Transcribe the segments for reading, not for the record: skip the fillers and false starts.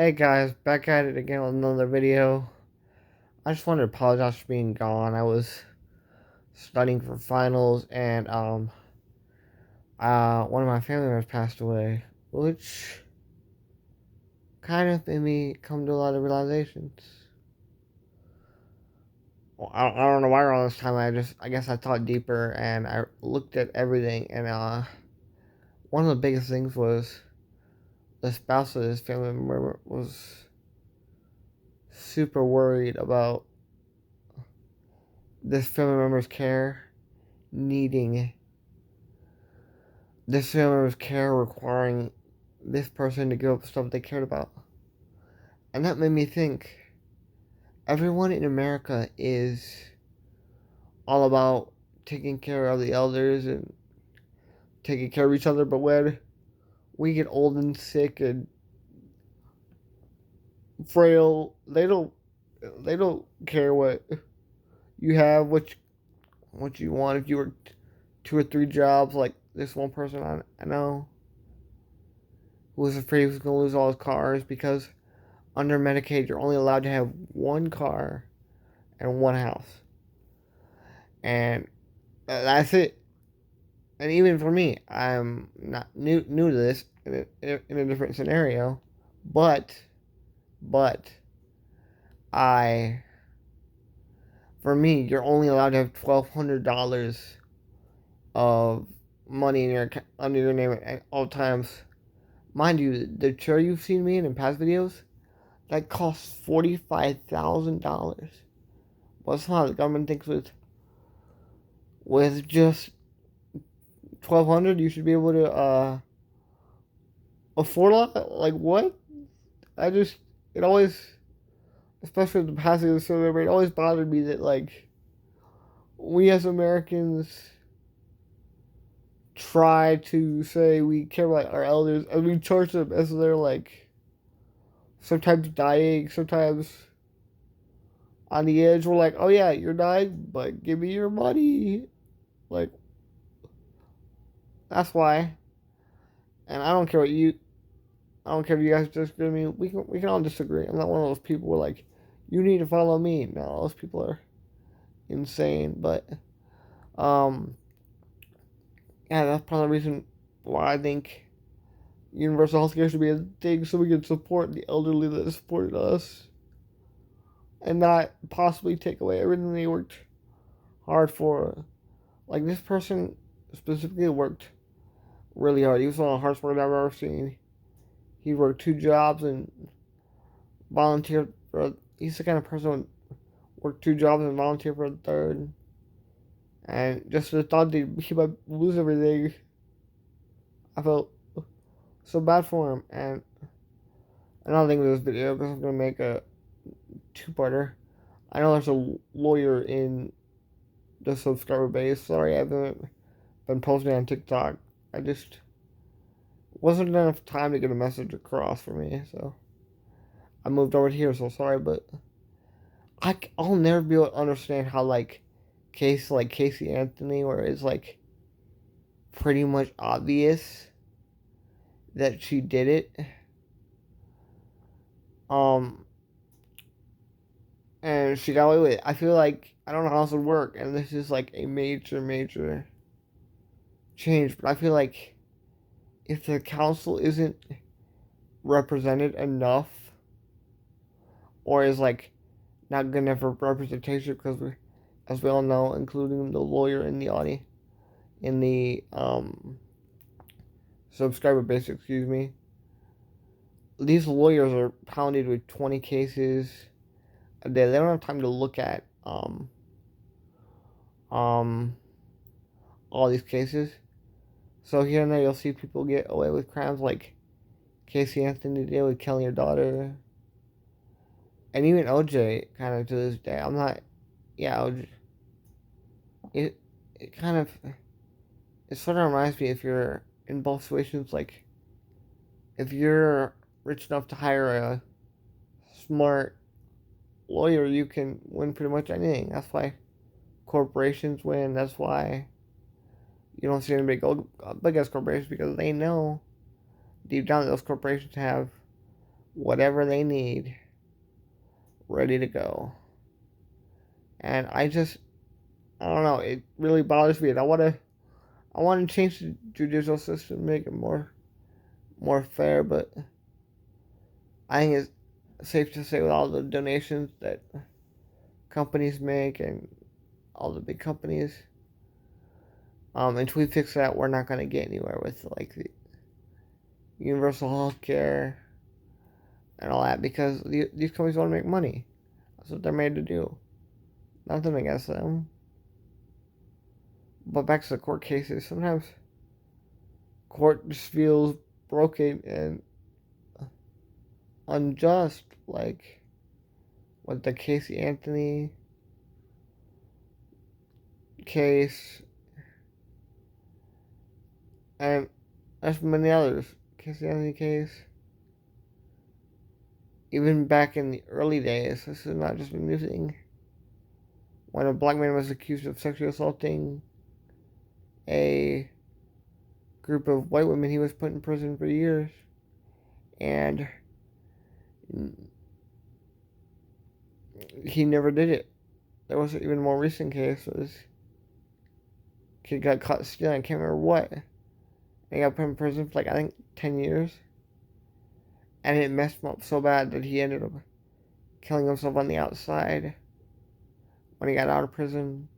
Hey guys, back at it again with another video. I just wanted to apologize for being gone. I was studying for finals and one of my family members passed away, which kind of made me come to a lot of realizations. Well, I don't know why around this time I guess I thought deeper and I looked at everything and one of the biggest things was the spouse of this family member was super worried about this family member's care needing this family member's care requiring this person to give up stuff they cared about. And that made me think everyone in America is all about taking care of the elders and taking care of each other, but when we get old and sick and frail, they don't care what you have, what you want. If you work 2 or 3 jobs like this one person I know who was afraid he was going to lose all his cars because under Medicaid you're only allowed to have one car and one house, and that's it. And even for me, I'm not new to this in a different scenario, but but I for me you're only allowed to have $1,200 of money in your under your name at all times. Mind you, the chair you've seen me in past videos that costs $45,000. Well, somehow the government thinks with just 1,200 you should be able to afford a lot. Like what? I just it always, especially with the passing of the silver rate, it always bothered me that like we as Americans try to say we care about our elders and we charge them as they're like sometimes dying, sometimes on the edge. We're like, oh yeah, you're dying, but give me your money. Like that's why. And I don't care if you guys disagree with me. We can all disagree. I'm not one of those people who are like, you need to follow me. No, those people are insane. But um, yeah, that's probably the reason why I think universal healthcare should be a thing, so we can support the elderly that supported us, and not possibly take away everything they worked hard for. Like this person specifically worked really hard. He was one of the hardest workers I've ever seen. He worked 2 jobs and volunteered for. He's the kind of person who worked 2 jobs and volunteered for a third. And just the thought that he might lose everything, I felt so bad for him. And another thing with this video, because I'm gonna make a two-parter. I know there's a lawyer in the subscriber base. Sorry, I haven't been posting on TikTok. I just wasn't enough time to get a message across for me, so I moved over here. So sorry, but I'll never be able to understand how like Casey Anthony, where it's like pretty much obvious that she did it. Um, and she got away with it. I feel like I don't know how this would work, and this is like a major change. But I feel like if the council isn't represented enough, or is like not good enough for representation, because as we all know, including the lawyer in the audience, in the subscriber base, excuse me, these lawyers are pounded with 20 cases a day. They don't have time to look at um all these cases. So here and there you'll see people get away with crimes like Casey Anthony did with killing your daughter. And even OJ kind of to this day. I'm not yeah, OJ, it kind of it sort of reminds me, if you're in both situations, like if you're rich enough to hire a smart lawyer, you can win pretty much anything. That's why corporations win. That's why you don't see any big ass corporations, because they know deep down that those corporations have whatever they need ready to go. And I don't know, it really bothers me. And I want to change the judicial system, make it more fair, but I think it's safe to say with all the donations that companies make and all the big companies, until we fix that, we're not going to get anywhere with like the universal health care and all that, because these companies want to make money. That's what they're made to do. Nothing against them. But back to the court cases, sometimes court just feels broken and unjust, like with the Casey Anthony case, and there's many others. Casey Anthony case. Even back in the early days, this is not just a new thing. When a black man was accused of sexually assaulting a group of white women, he was put in prison for years. And he never did it. There was an even more recent case where this kid got caught stealing, I can't remember what. And he got put in prison for like, I think 10 years. And it messed him up so bad that he ended up killing himself on the outside when he got out of prison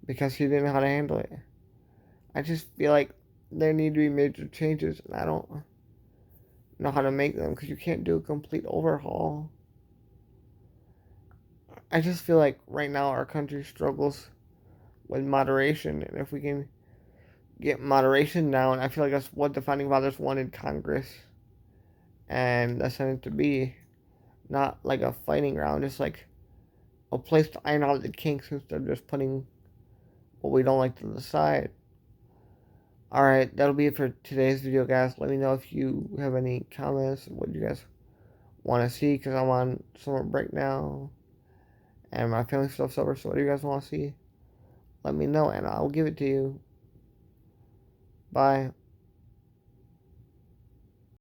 because he didn't know how to handle it. I just feel like there need to be major changes, and I don't know how to make them because you can't do a complete overhaul. I just feel like right now our country struggles with moderation, and if we can get moderation down, I feel like that's what the founding fathers wanted Congress and the Senate to be. Not like a fighting ground, just like a place to iron out the kinks instead of just putting what we don't like to the side. Alright, that'll be it for today's video, guys. Let me know if you have any comments, what you guys want to see, because I'm on summer break now, and my family stuff's over, so what do you guys want to see? Let me know, and I'll give it to you. Bye.